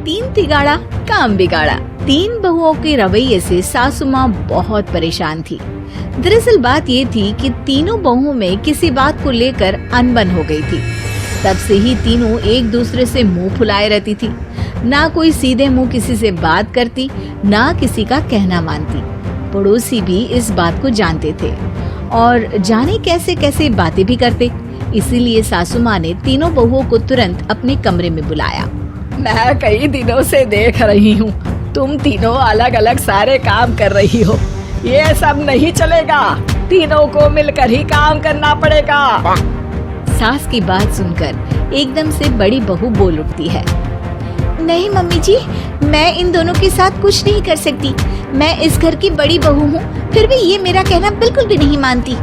तीन तिगाड़ा काम बिगाड़ा। तीन बहुओं के रवैये से सासू माँ बहुत परेशान थी। दरअसल बात ये थी कि तीनों बहुओं में किसी बात को लेकर अनबन हो गई थी। तब से ही तीनों एक दूसरे से मुंह फुलाए रहती थी। ना कोई सीधे मुंह किसी से बात करती, ना किसी का कहना मानती। पड़ोसी भी इस बात को जानते थे और जाने कैसे कैसे बातें भी करते। इसीलिए सासू माँ ने तीनों बहुओं को तुरंत अपने कमरे में बुलाया। मैं कई दिनों से देख रही हूँ, तुम तीनों अलग अलग सारे काम कर रही हो। ये सब नहीं चलेगा, तीनों को मिलकर ही काम करना पड़ेगा। सास की बात सुनकर एकदम से बड़ी बहू बोल उठती है। नहीं मम्मी जी, मैं इन दोनों के साथ कुछ नहीं कर सकती। मैं इस घर की बड़ी बहू हूँ, फिर भी ये मेरा कहना बिल्कुल भी नहीं मानती।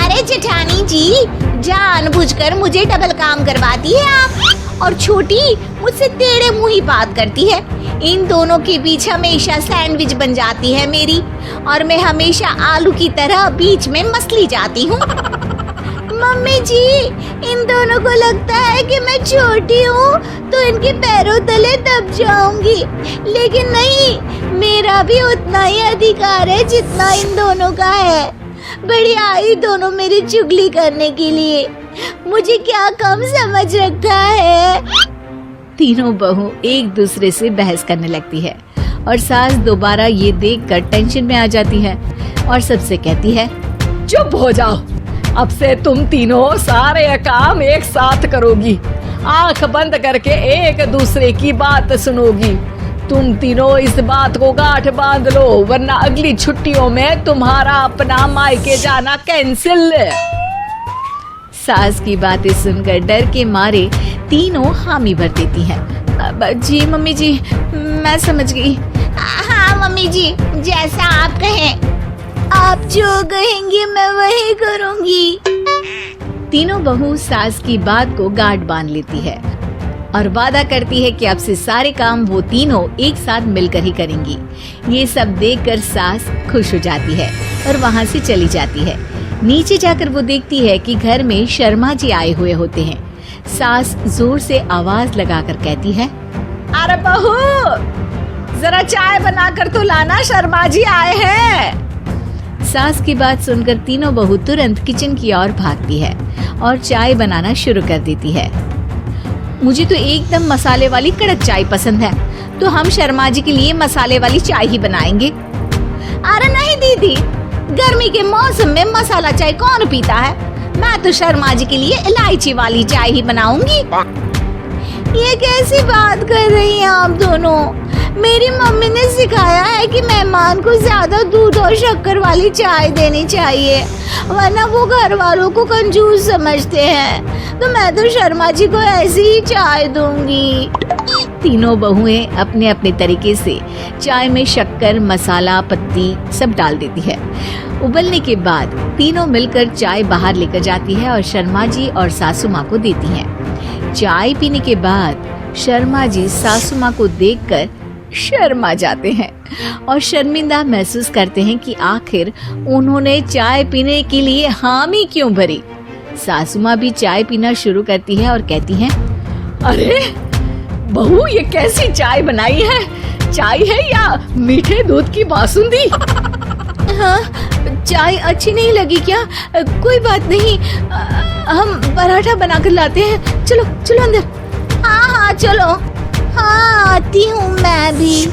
अरे जेठानी जी, जानबूझकर मुझे डबल काम करवाती है आप। और छोटी मुझसे टेढ़े मुंह ही बात करती है। इन दोनों के बीच हमेशा सैंडविच बन जाती है मेरी, और मैं हमेशा आलू की तरह बीच में मसली जाती हूँ। मम्मी जी, इन दोनों को लगता है कि मैं छोटी हूँ तो इनके पैरों तले दब जाऊंगी, लेकिन नहीं, मेरा भी उतना ही अधिकार है जितना इन दोनों का है। बड़ी आई दोनों मेरी चुगली करने के लिए, मुझे क्या कम समझ रखा है। तीनों बहू एक दूसरे से बहस करने लगती है और सास दोबारा ये देखकर टेंशन में आ जाती है और सबसे कहती है, चुप हो जाओ, अब से तुम तीनों सारे काम एक साथ करोगी। आंख बंद करके एक दूसरे की बात सुनोगी। तुम तीनों इस बात को गांठ बांध लो, वरना अगली छुट्टियों में तुम्हारा अपना मायके जाना कैंसिल। सास की बातें सुनकर डर के मारे तीनों हामी भर देती हैं। जी मम्मी जी, मैं समझ गई। हाँ मम्मी जी, जैसा आप कहें। आप जो कहेंगी मैं वही करूंगी। तीनों बहू सास की बात को गांठ बांध लेती है और वादा करती है कि अब से सारे काम वो तीनों एक साथ मिलकर ही करेंगी। ये सब देखकर सास खुश हो जाती है और वहाँ से चली जाती है। नीचे जाकर वो देखती है कि घर में शर्मा जी आए हुए होते हैं। सास जोर से आवाज लगाकर कहती है, अरे बहू, जरा चाय बनाकर तो लाना, शर्मा जी आए हैं। सास की बात सुनकर तीनों बहू तुरंत किचन की ओर भागती है और चाय बनाना शुरू कर देती है। मुझे तो एकदम मसाले वाली कड़क चाय पसंद है, तो हम शर्मा जी के लिए मसाले वाली चाय ही बनाएंगे। अरे नहीं दीदी, गर्मी के मौसम में मसाला चाय कौन पीता है? मैं तो शर्मा जी के लिए इलायची वाली चाय ही बनाऊंगी। ये कैसी बात कर रही हैं आप दोनों? मेरी मम्मी ने सिखाया है कि मेहमान को ज्यादा दूध और शक्कर वाली चाय देनी चाहिए, वरना वो घर वालों को कंजूस समझते हैं। तो मैं तो शर्मा जी को ऐसी ही चाय दूंगी। तीनों बहुएं अपने अपने तरीके से चाय में शक्कर, मसाला, पत्ती सब डाल देती है। उबलने के बाद तीनों मिलकर चाय बाहर लेकर जाती है और शर्मा जी और सासू माँ को देती हैं। चाय पीने के बाद शर्मा जी सासू माँ को देखकर शर्मा जाते हैं और शर्मिंदा महसूस करते हैं कि आखिर उन्होंने चाय पीने के लिए हामी क्यों भरी। सासू माँ भी चाय पीना शुरू करती है और कहती हैं, अरे बहू, ये कैसी चाय बनाई है? चाय है या मीठे दूध की बासुंदी? हाँ, चाय अच्छी नहीं लगी क्या? कोई बात नहीं, हम पराठा बनाकर लाते हैं। चलो चलो अंदर। हाँ हाँ चलो, हाँ आती हूँ मैं भी।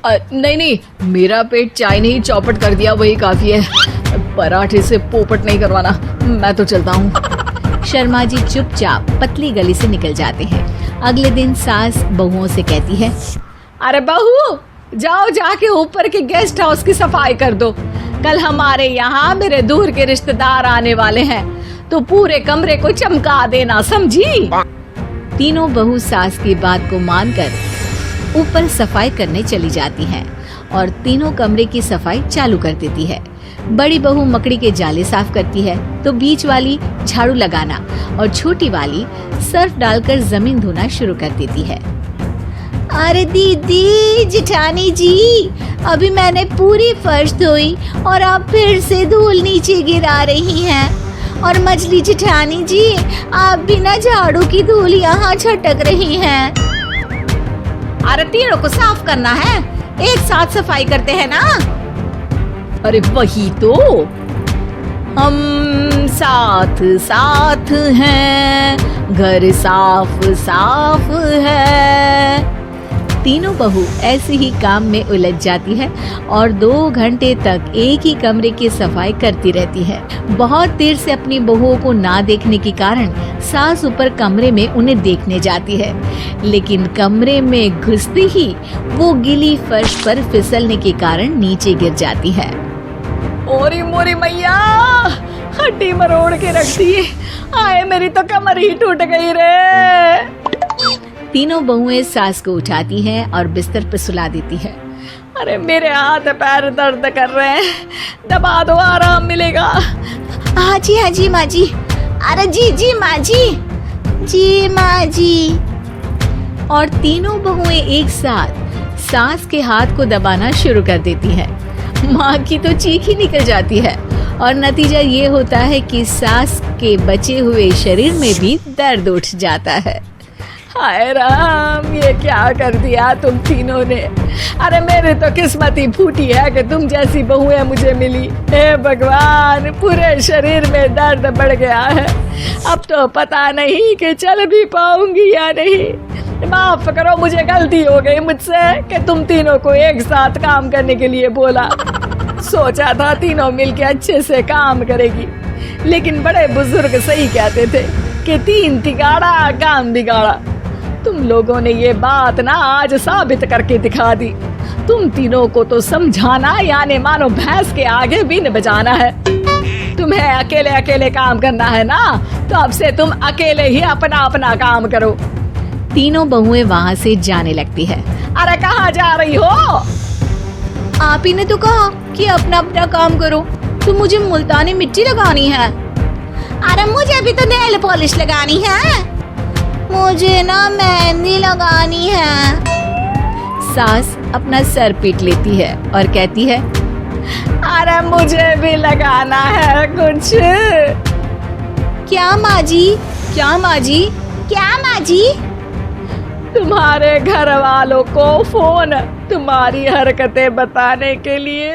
नहीं नहीं, मेरा पेट चाय ने ही चौपट कर दिया, वही काफी है। पराठे से पोपट नहीं करवाना, मैं तो चलता हूँ। शर्मा जी चुपचाप पतली गली से निकल जाते हैं। अगले दिन सास बहुओं से कहती है, अरे बहू, जाओ जाके ऊपर के गेस्ट हाउस की सफाई कर दो। कल हमारे यहाँ मेरे दूर के रिश्तेदार आने वाले हैं, तो पूरे कमरे को चमका देना, समझी? तीनों बहू सास की बात को मानकर ऊपर सफाई करने चली जाती हैं और तीनों कमरे की सफाई चालू कर देती है। बड़ी बहू मकड़ी के जाले साफ करती है, तो बीच वाली झाड़ू लगाना और छोटी वाली सर्फ डालकर जमीन धोना शुरू कर देती है। अरे दीदी, जेठानी जी, अभी मैंने पूरी फर्श धोई और आप फिर से धूल नीचे गिरा रही हैं। और मछली जेठानी जी, आप बिना झाड़ू की धूल यहाँ छटक रही हैं। अरे तीनों को साफ करना है, एक साथ सफाई करते हैं ना। अरे वही तो, हम साथ साथ हैं, घर साफ साफ है। तीनों बहू ऐसे ही काम में उलझ जाती है और 2 घंटे तक एक ही कमरे की सफाई करती रहती है। बहुत देर से अपनी बहुओं को ना देखने के कारण सास ऊपर कमरे में उन्हें देखने जाती है, लेकिन कमरे में घुसते ही वो गीली फर्श पर फिसलने के कारण नीचे गिर जाती है। ओरी मोरी मैया, हड्डी मरोड़ के रख दी। आए मेरी तो कमर ही टूट गई रे। तीनों बहुएं सास को उठाती हैं और बिस्तर पर सुला देती है। अरे मेरे हाथ पैर दर्द कर रहे हैं, दबा दो आराम मिलेगा। हाँ जी माँ जी। अरे जी माँ जी माँ जी। और तीनों बहुएं एक साथ सास के हाथ को दबाना शुरू कर देती है। माँ की तो चीख ही निकल जाती है और नतीजा ये होता है कि सास के बचे हुए शरीर में भी दर्द उठ जाता है। हाय राम, ये क्या कर दिया तुम तीनों ने। अरे मेरी तो किस्मत ही फूटी है कि तुम जैसी बहुएं मुझे मिली। हे भगवान, पूरे शरीर में दर्द बढ़ गया है। अब तो पता नहीं कि चल भी पाऊंगी या नहीं। माफ करो, मुझे गलती हो गई मुझसे कि तुम तीनों को एक साथ काम करने के लिए बोला। सोचा था तीनों मिलके अच्छे से काम करेगी, लेकिन बड़े बुजुर्ग सही कहते थे कि 3 तिगाड़ा काम बिगाड़ा। तुम लोगों ने ये बात ना आज साबित करके दिखा दी। तुम तीनों को तो समझाना यानी मानो भैंस के आगे बीन बजाना है। तुम्हें अकेले अकेले काम करना है ना, तो अब से तुम अकेले ही अपना अपना काम करो। तीनों बहुएं वहाँ से जाने लगती है। अरे कहाँ जा रही हो? आप ही ने तो कहा कि अपना अपना काम करो, तो मुझे मुल्तानी मिट्टी लगानी है। अरे मुझे भी तो नेल पॉलिश लगानी है। मुझे ना मेहंदी लगानी है। सास अपना सर पीट लेती है और कहती है, अरे मुझे भी लगाना है कुछ। क्या माँ जी? क्या माँ जी? क्या माँ जी? तुम्हारे घर वालों को फोन तुम्हारी हरकतें बताने के लिए।